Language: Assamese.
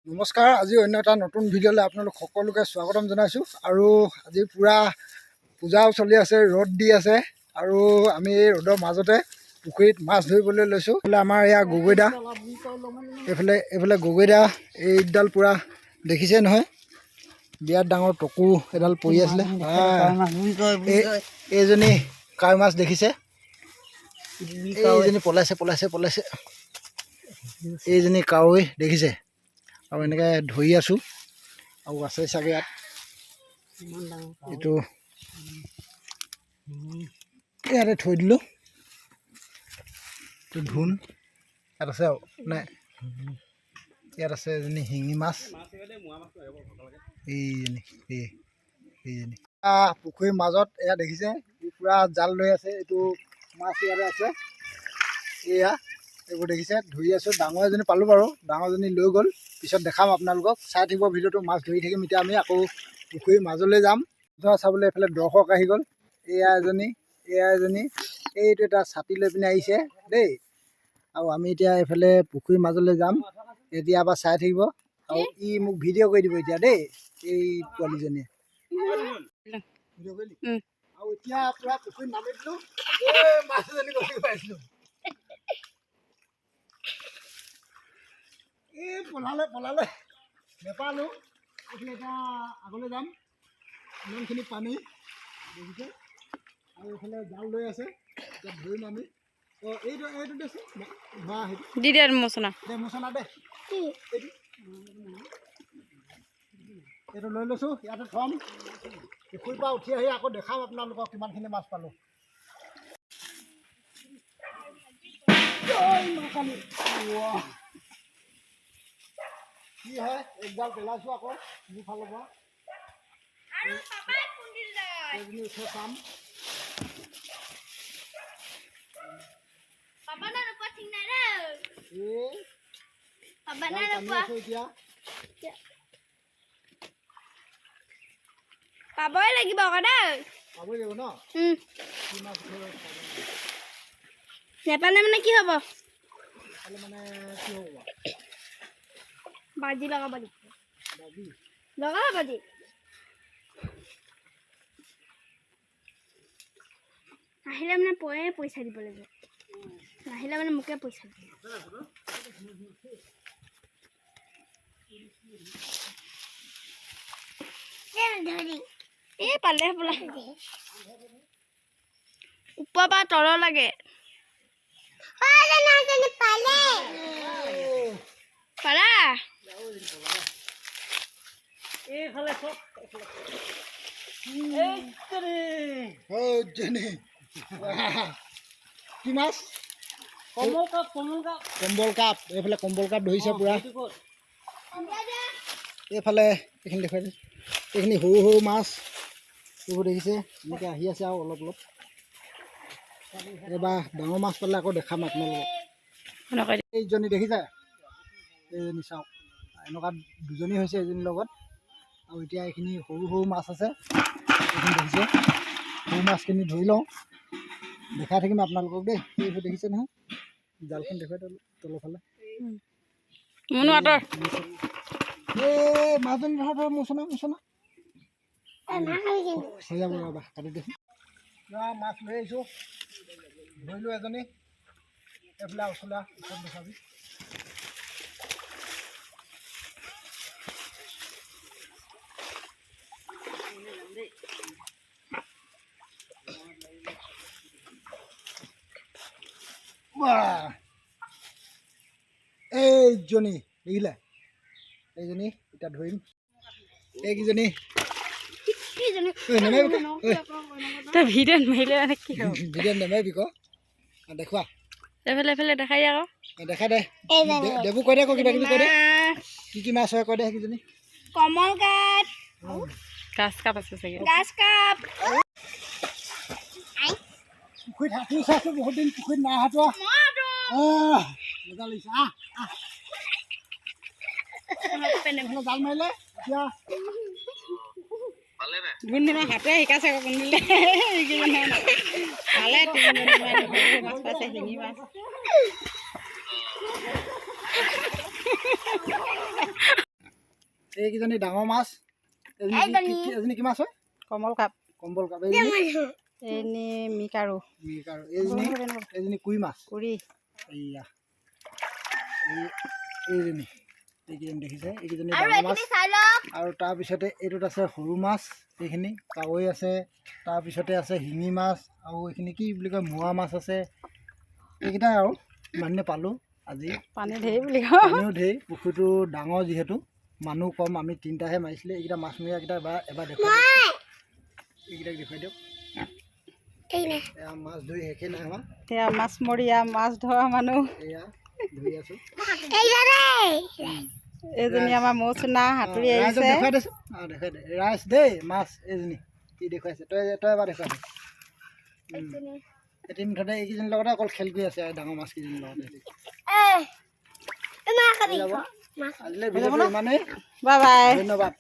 নমস্কাৰ, আজি অন্য এটা নতুন ভিডিঅ'লৈ আপোনালোক সকলোকে স্বাগতম জনাইছোঁ। আৰু আজি পূৰা পূজাও চলি আছে, ৰ'দ দি আছে আৰু আমি এই ৰ'দৰ মাজতে পুখুৰীত মাছ ধৰিবলৈ লৈছোঁ। এইফালে আমাৰ এয়া গগৈদা, এইফালে গগৈদা, এইডাল পূৰা দেখিছে নহয়, বিৰাট ডাঙৰ টকু এডাল পৰি আছিলে। এইজনী কাৱৈ মাছ দেখিছে, এইজনী পলাইছে, এইজনী কাৱৈ দেখিছে। আৰু এনেকৈ ধৰি আছোঁ আৰু আছে চাগে ইয়াত। এইটো ইয়াতে থৈ দিলোঁ, এইটো ধুন ইয়াত আছে আৰু নাই, ইয়াত আছে এজনী শিঙি মাছ, এইজনী পুখুৰীৰ মাজত এয়া দেখিছে, পূৰা জাল লৈ আছে। এইটো মাছ ইয়াতে আছে, এয়া এইবোৰ দেখিছে, ধৰি আছোঁ। ডাঙৰ এজনী পালোঁ বাৰু, ডাঙৰজনী লৈ গ'ল, পিছত দেখাম আপোনালোকক। চাই থাকিব ভিডিঅ'টো, মাছ ধৰি থাকিম। এতিয়া আমি আকৌ পুখুৰীৰ মাজলৈ যাম ধৰা চাবলৈ। এইফালে দৰ্শক আহি গ'ল, এয়া এজনী, এইটো এটা ছাতি লৈ পিনে আহিছে দেই। আৰু আমি এতিয়া এইফালে পুখুৰীৰ মাজলৈ যাম, এতিয়া পৰা চাই থাকিব। আৰু ই মোক ভিডিঅ' কৰি দিব এতিয়া দেই, এই পোৱালীজনীয়ে ভিডিঅ' কৰি। আৰু এতিয়া পূৰা পুখুৰীত নামি দিলোঁ, মাছ এজনী গছি পাইছিলোঁ। পলালে নেপালোঁ। এইখিনি এতিয়া আগলৈ যাম, ইমানখিনি পানী দেখিছে। আৰু এইফালে জাল লৈ আছে, এতিয়া ধৰিম আমি। এইটো দেচোন ধৰা, সেইটো দি দে মচনা দে, এইটো লৈ লৈছোঁ, ইয়াতে থ'ম। পুখুৰীৰ পৰা উঠি আহি আকৌ দেখাম আপোনালোকক কিমানখিনি মাছ পালোঁ। কি হয়, একজাল পেলাইছোঁ আকৌ মোৰ ফালৰ পৰা। এইজনী ওচৰত চাম। এতিয়া পাবই লাগিব আকৌ দেই, পাবই লাগিব ন। নেপালে মানে কি হ'ব, মানে কি হ'ব বাজি লগাব বাজি বাজি আহিলে মানে পইচা দিব লাগিব, নাহিলে মানে মোকে পইচা দিব। এই পালে বোলা, ওপৰ পৰা তল লাগে। পালা কি মাছ? কম্বল কাপ। এইফালে কম্বল কাপ ধৰিছে পূৰা। এইফালে এইখিনি দেখুৱাই দিছোঁ, এইখিনি সৰু সৰু মাছ, এইবোৰ দেখিছে। এনেকৈ আহি আছে আৰু অলপ অলপ। এইবাৰ ডাঙৰ মাছ পালে আকৌ দেখাম আপোনালোকক। এইজনী দেখিছে, এইজনী চাওক, এনেকুৱা দুজনী হৈছে এজনীৰ লগত। আৰু এতিয়া এইখিনি সৰু সৰু মাছ আছে, এইখিনি দেখিছে। সৰু মাছখিনি ধৰি লওঁ, দেখাই থাকিম আপোনালোকক দেই। এইবোৰ দেখিছে নহয়, জালখন দেখুৱাই তলৰ ফালে। এই মাজনী ধৰা মোচনা হৈ যাব ৰ'বা, কাটি দেখোন। মাছ লৈ আহিছোঁ, ধৰিলোঁ এজনী। এইফালে ওচলা ওচৰত দেখাবি। এইজনী দেখিলে, এইজনী এতিয়া ধৰিম। এইকেইজনী ভিডিঅ' মাৰিলে মানে কি হ'ব, ভিডিঅ' নেমাৰিবি ক, দেখুৱা। এইফালে দেখাই আকৌ, দেখাই দে, দেৱো কৈ দে আকৌ কিবা কিবি কৈ দে, কি মাছ হয় কৈ দে। সেইকেইজনী কমল কাপ, গাছ কাপ আছে চাগে, গাছ কাপ। পুখুৰীত সাঁতুৰি চাইছোঁ, বহুত দিন পুখুৰীত নাই সাঁতোৰা। মজা লাগিছে, জাল মাৰিলে এতিয়া কোনদিনা হাতে শিকাইছে আকৌ, কোনদিনা ভালে মাছ পাইছে, শিঙি মাছ। এইকেইজনী ডাঙৰ মাছ। এজনী কি মাছ হয়? কমল কাপ। কম্বল কাপ। এনে মিক আৰু এইজনী কুই মাছ। কুৰি এইয়া এইজনী দেখিছে, এইকেইজনী ডাঙৰ মাছ। আৰু তাৰপিছতে এইটোত আছে সৰু মাছ, এইখিনি কাৱৈ আছে। তাৰপিছতে আছে শিঙি মাছ, আৰু এইখিনি কি বুলি কয় মোৱা মাছ আছে। এইকেইটাই আৰু ইমানখিনি পালোঁ আজি। পানী ঢেৰ বুলি কওঁ। পানীও ঢেৰ, পুখুৰীটো ডাঙৰ যিহেতু, মানুহ কম, আমি 3টাহে মাৰিছিলে। এইকেইটা মাছমৰীয়াকেইটা এবাৰ দেখুৱাই দিয়ক, এইকেইটাক দেখুৱাই দিয়ক। এয়া মাছ ধৰি শেষে নাই আমাৰ। এতিয়া মাছমৰীয়া, মাছ ধৰা মানুহ। এয়া ধৰি আছোঁ। এইজনী আমাৰ মৌচুনা সাঁতুৰি আহিছে। দেখুৱাই দেচোন, দেখুৱাই দে ৰাইজ দেই। মাছ এইজনী কি দেখুৱাইছে, তই এবাৰ দেখুৱাই দে। এতিয়া মুঠতে এইকেইজনীৰ লগতে অকল খেল কৰি আছে, ডাঙৰ মাছকেইজনীৰ লগতে। আজিলৈ ভিডিঅ'টো ইমানেই। Bye bye. ধন্যবাদ।